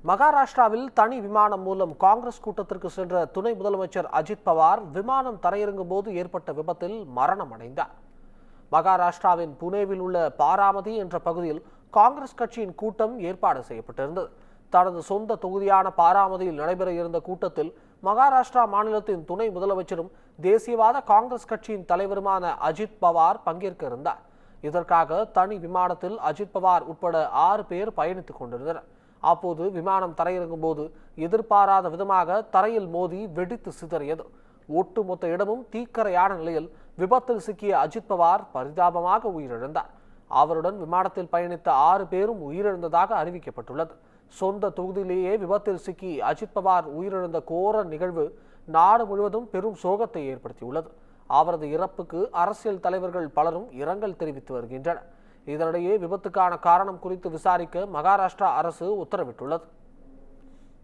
மகாராஷ்டிராவில் தனி விமானம் மூலம் காங்கிரஸ் கூட்டத்திற்கு சென்ற துணை முதலமைச்சர் அஜித் பவார் விமானம் தரையிறங்கும் போது ஏற்பட்ட விபத்தில் மரணம் அடைந்தார். மகாராஷ்டிராவின் புனேவில் உள்ள பாராமதி என்ற பகுதியில் காங்கிரஸ் கட்சியின் கூட்டம் ஏற்பாடு செய்யப்பட்டிருந்தது. தனது சொந்த தொகுதியான பாராமதியில் நடைபெற இருந்த கூட்டத்தில் மகாராஷ்டிரா மாநிலத்தின் துணை முதலமைச்சரும் தேசியவாத காங்கிரஸ் கட்சியின் தலைவருமான அஜித் பவார் பங்கேற்க இருந்தார். இதற்காக தனி விமானத்தில் அஜித் பவார் உட்பட 6 பேர் பயணித்துக் கொண்டிருந்தனர். அப்போது விமானம் தரையிறங்கும் போது எதிர்பாராத விதமாக தரையில் மோதி வெடித்து சிதறியது. ஒட்டுமொத்த இடமும் தீக்கரையான நிலையில் விபத்தில் சிக்கிய அஜித் பவார் பரிதாபமாக உயிரிழந்தார். அவருடன் விமானத்தில் பயணித்த 6 பேரும் உயிரிழந்ததாக அறிவிக்கப்பட்டுள்ளது. சொந்த தொகுதியிலேயே விபத்தில் சிக்கி அஜித் பவார் உயிரிழந்த கோர நிகழ்வு நாடு முழுவதும் பெரும் சோகத்தை ஏற்படுத்தியுள்ளது. அவரது இறப்புக்கு அரசியல் தலைவர்கள் பலரும் இரங்கல் தெரிவித்து வருகின்றனர். இதனிடையே விபத்துக்கான காரணம் குறித்து விசாரிக்க மகாராஷ்டிரா அரசு உத்தரவிட்டுள்ளது.